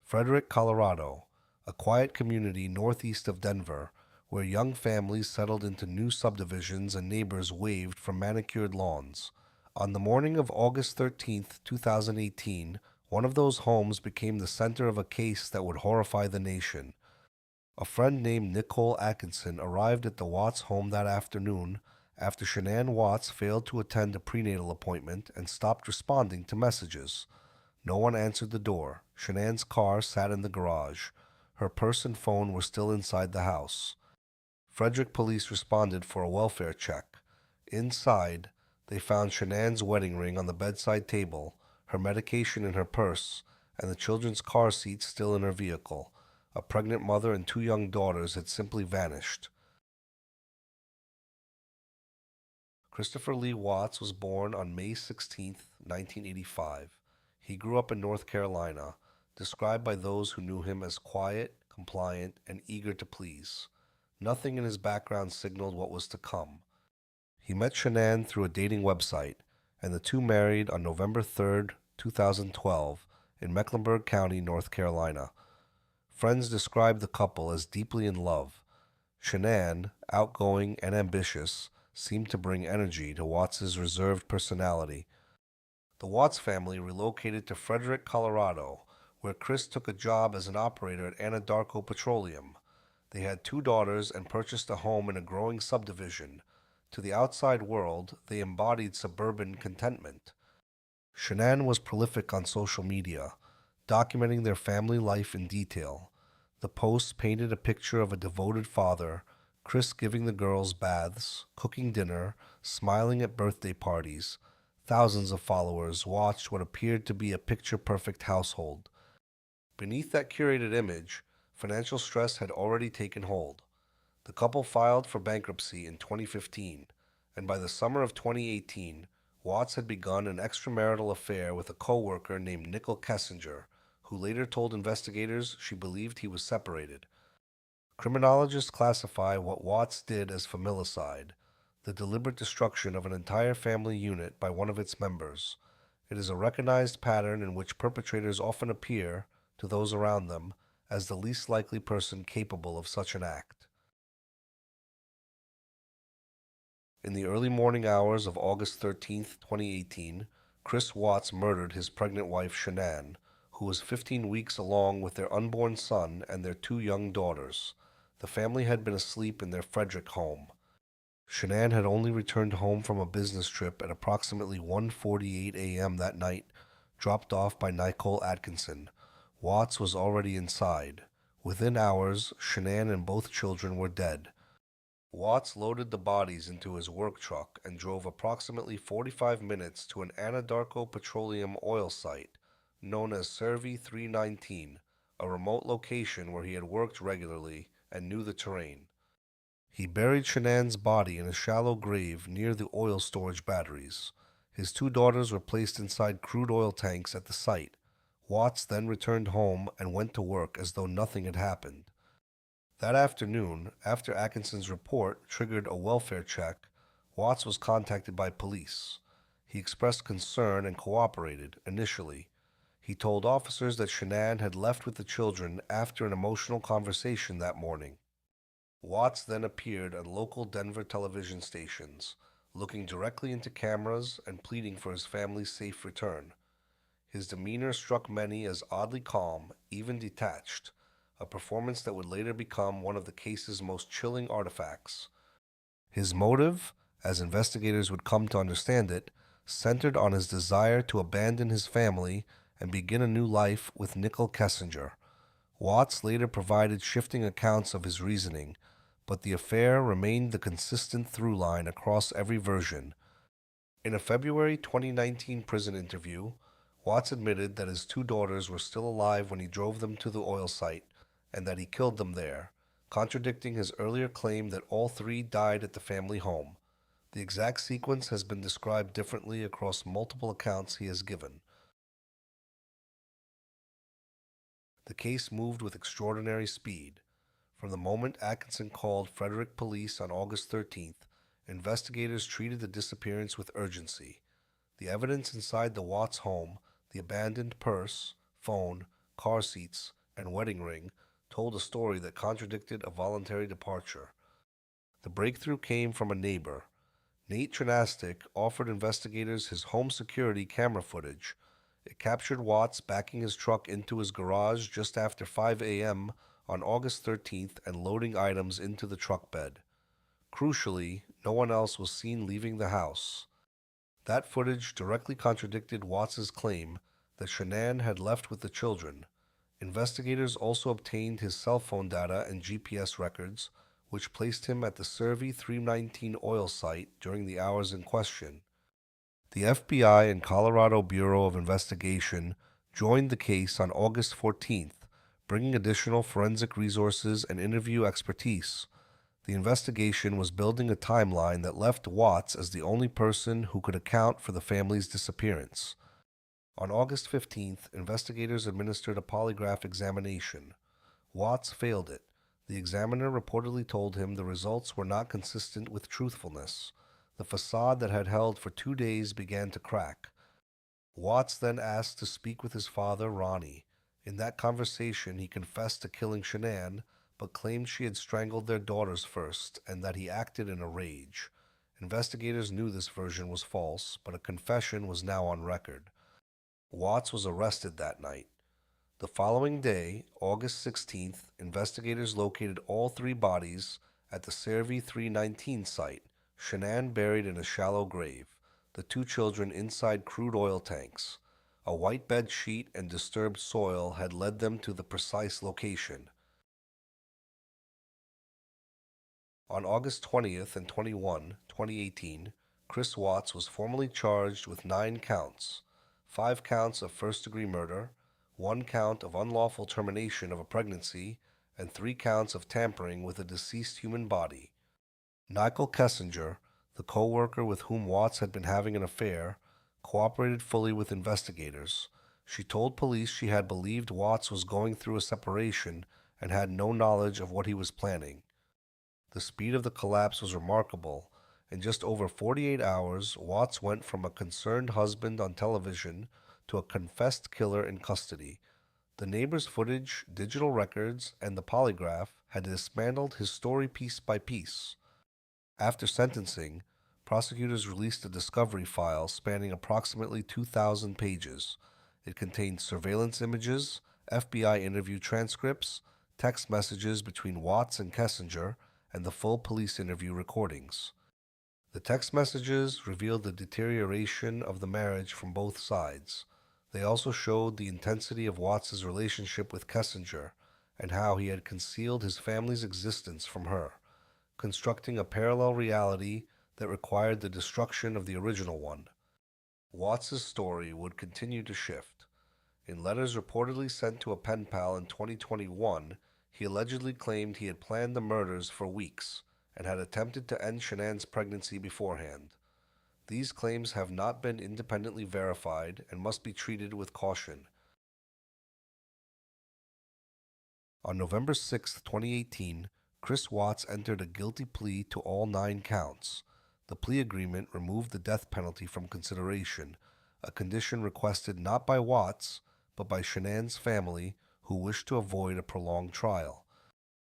Frederick, Colorado, a quiet community northeast of Denver, where young families settled into new subdivisions and neighbors waved from manicured lawns. On the morning of August 13th, 2018, one of those homes became the center of a case that would horrify the nation. A friend named Nicole Atkinson arrived at the Watts home that afternoon after Shanann Watts failed to attend a prenatal appointment and stopped responding to messages. No one answered the door. Shanann's car sat in the garage. Her purse and phone were still inside the house. Frederick police responded for a welfare check. Inside, they found Shanann's wedding ring on the bedside table, her medication in her purse, and the children's car seats still in her vehicle. A pregnant mother and two young daughters had simply vanished. Christopher Lee Watts was born on May 16, 1985. He grew up in North Carolina, described by those who knew him as quiet, compliant, and eager to please. Nothing in his background signaled what was to come. He met Shanann through a dating website, and the two married on November 3, 2012, in Mecklenburg County, North Carolina. Friends described the couple as deeply in love. Shanann, outgoing and ambitious, seemed to bring energy to Watts's reserved personality. The Watts family relocated to Frederick, Colorado, where Chris took a job as an operator at Anadarko Petroleum. They had two daughters and purchased a home in a growing subdivision. To the outside world, they embodied suburban contentment. Shanann was prolific on social media, documenting their family life in detail. The posts painted a picture of a devoted father, Chris giving the girls baths, cooking dinner, smiling at birthday parties. Thousands of followers watched what appeared to be a picture-perfect household. Beneath that curated image, financial stress had already taken hold. The couple filed for bankruptcy in 2015, and by the summer of 2018, Watts had begun an extramarital affair with a co-worker named Nicole Kessinger, who later told investigators she believed he was separated. Criminologists classify what Watts did as familicide, the deliberate destruction of an entire family unit by one of its members. It is a recognized pattern in which perpetrators often appear, to those around them, as the least likely person capable of such an act. In the early morning hours of August 13th, 2018, Chris Watts murdered his pregnant wife Shanann, who was 15 weeks along with their unborn son and their two young daughters. The family had been asleep in their Frederick home. Shanann had only returned home from a business trip at approximately 1:48 a.m. that night, dropped off by Nicole Atkinson. Watts was already inside. Within hours, Shanann and both children were dead. Watts loaded the bodies into his work truck and drove approximately 45 minutes to an Anadarko Petroleum oil site known as Servi 319, a remote location where he had worked regularly and knew the terrain. He buried Shanann's body in a shallow grave near the oil storage batteries. His two daughters were placed inside crude oil tanks at the site. Watts then returned home and went to work as though nothing had happened. That afternoon, after Atkinson's report triggered a welfare check, Watts was contacted by police. He expressed concern and cooperated initially. He told officers that Shanann had left with the children after an emotional conversation that morning. Watts then appeared on local Denver television stations, looking directly into cameras and pleading for his family's safe return. His demeanor struck many as oddly calm, even detached, a performance that would later become one of the case's most chilling artifacts. His motive, as investigators would come to understand it, centered on his desire to abandon his family and begin a new life with Nicole Kessinger. Watts later provided shifting accounts of his reasoning, but the affair remained the consistent through line across every version. In a February 2019 prison interview, Watts admitted that his two daughters were still alive when he drove them to the oil site and that he killed them there, contradicting his earlier claim that all three died at the family home. The exact sequence has been described differently across multiple accounts he has given. The case moved with extraordinary speed. From the moment Atkinson called Frederick police on August 13th, investigators treated the disappearance with urgency. The evidence inside the Watts home, the abandoned purse, phone, car seats, and wedding ring told a story that contradicted a voluntary departure. The breakthrough came from a neighbor. Nate Trinastic offered investigators his home security camera footage. It captured Watts backing his truck into his garage just after 5 a.m. on August 13th and loading items into the truck bed. Crucially, no one else was seen leaving the house. That footage directly contradicted Watts's claim that Shanann had left with the children. Investigators also obtained his cell phone data and GPS records, which placed him at the Cervi 319 oil site during the hours in question. The FBI and Colorado Bureau of Investigation joined the case on August 14th, bringing additional forensic resources and interview expertise. The investigation was building a timeline that left Watts as the only person who could account for the family's disappearance. On August 15th, investigators administered a polygraph examination. Watts failed it. The examiner reportedly told him the results were not consistent with truthfulness. The facade that had held for 2 days began to crack. Watts then asked to speak with his father, Ronnie. In that conversation, he confessed to killing Shanann, but claimed she had strangled their daughters first and that he acted in a rage. Investigators knew this version was false, but a confession was now on record. Watts was arrested that night. The following day, August 16th, investigators located all 3 bodies at the Cervi 319 site, Shanann buried in a shallow grave, the 2 children inside crude oil tanks. A white bed sheet and disturbed soil had led them to the precise location. On August 20th and 21, 2018, Chris Watts was formally charged with 9 counts, 5 counts of first-degree murder, 1 count of unlawful termination of a pregnancy, and 3 counts of tampering with a deceased human body. Nicole Kessinger, the co-worker with whom Watts had been having an affair, cooperated fully with investigators. She told police she had believed Watts was going through a separation and had no knowledge of what he was planning. The speed of the collapse was remarkable. In just over 48 hours, Watts went from a concerned husband on television to a confessed killer in custody. The neighbor's footage, digital records, and the polygraph had dismantled his story piece by piece. After sentencing, prosecutors released a discovery file spanning approximately 2,000 pages. It contained surveillance images, FBI interview transcripts, text messages between Watts and Kessinger, and the full police interview recordings. The text messages revealed the deterioration of the marriage from both sides. They also showed the intensity of Watts's relationship with Kessinger and how he had concealed his family's existence from her, constructing a parallel reality that required the destruction of the original one. Watts's story would continue to shift. In letters reportedly sent to a pen pal in 2021, he allegedly claimed he had planned the murders for weeks and had attempted to end Shanann's pregnancy beforehand. These claims have not been independently verified and must be treated with caution. On November 6, 2018, Chris Watts entered a guilty plea to all 9 counts. The plea agreement removed the death penalty from consideration, a condition requested not by Watts, but by Shanann's family, who wished to avoid a prolonged trial.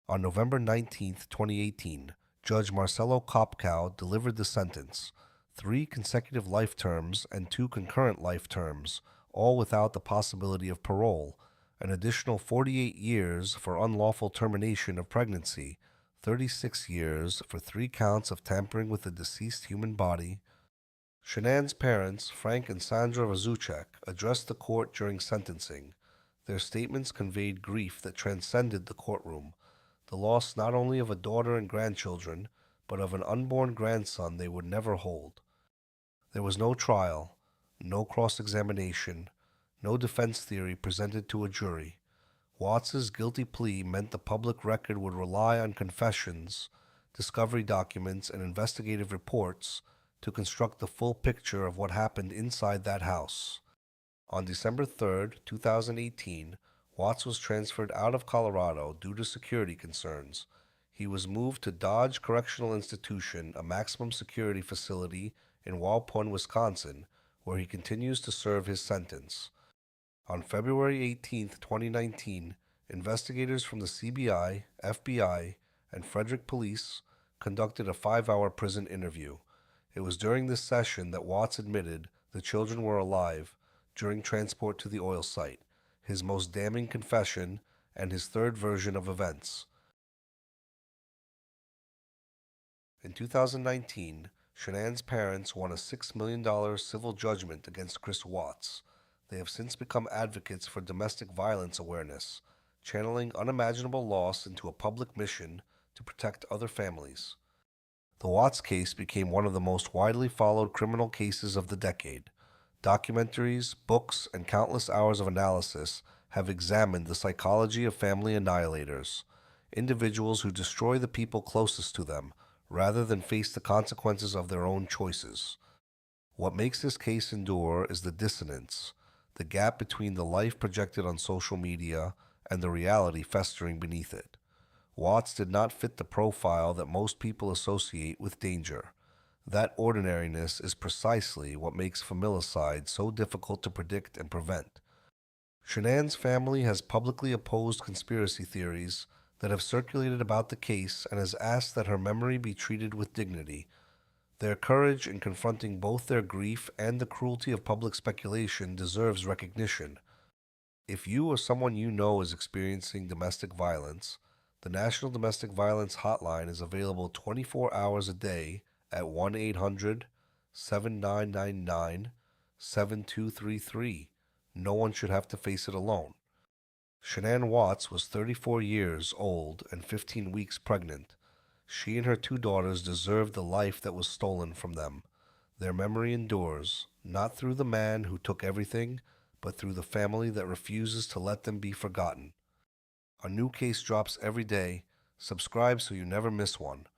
On November 19, 2018, Judge Marcelo Kopkow delivered the sentence: 3 consecutive life terms and 2 concurrent life terms, all without the possibility of parole, an additional 48 years for unlawful termination of pregnancy, 36 years for 3 counts of tampering with a deceased human body. Shanann's parents, Frank and Sandra Razuchek, addressed the court during sentencing. Their statements conveyed grief that transcended the courtroom, the loss not only of a daughter and grandchildren, but of an unborn grandson they would never hold. There was no trial, no cross-examination, no defense theory presented to a jury. Watts's guilty plea meant the public record would rely on confessions, discovery documents, and investigative reports to construct the full picture of what happened inside that house. On December 3, 2018, Watts was transferred out of Colorado due to security concerns. He was moved to Dodge Correctional Institution, a maximum security facility in Waupun, Wisconsin, where he continues to serve his sentence. On February 18, 2019, investigators from the CBI, FBI, and Frederick Police conducted a 5-hour prison interview. It was during this session that Watts admitted the children were alive during transport to the oil site, his most damning confession and his third version of events. In 2019, Shanann's parents won a $6 million civil judgment against Chris Watts. They have since become advocates for domestic violence awareness, channeling unimaginable loss into a public mission to protect other families. The Watts case became one of the most widely followed criminal cases of the decade. Documentaries, books, and countless hours of analysis have examined the psychology of family annihilators, individuals who destroy the people closest to them rather than face the consequences of their own choices. What makes this case endure is the dissonance, the gap between the life projected on social media and the reality festering beneath it. Watts did not fit the profile that most people associate with danger. That ordinariness is precisely what makes familicide so difficult to predict and prevent. Shanann's family has publicly opposed conspiracy theories that have circulated about the case and has asked that her memory be treated with dignity. Their courage in confronting both their grief and the cruelty of public speculation deserves recognition. If you or someone you know is experiencing domestic violence, the National Domestic Violence Hotline is available 24 hours a day at 1-800-7999-7233. No one should have to face it alone. Shanann Watts was 34 years old and 15 weeks pregnant. She and her 2 daughters deserved the life that was stolen from them. Their memory endures, not through the man who took everything, but through the family that refuses to let them be forgotten. A new case drops every day. Subscribe so you never miss one.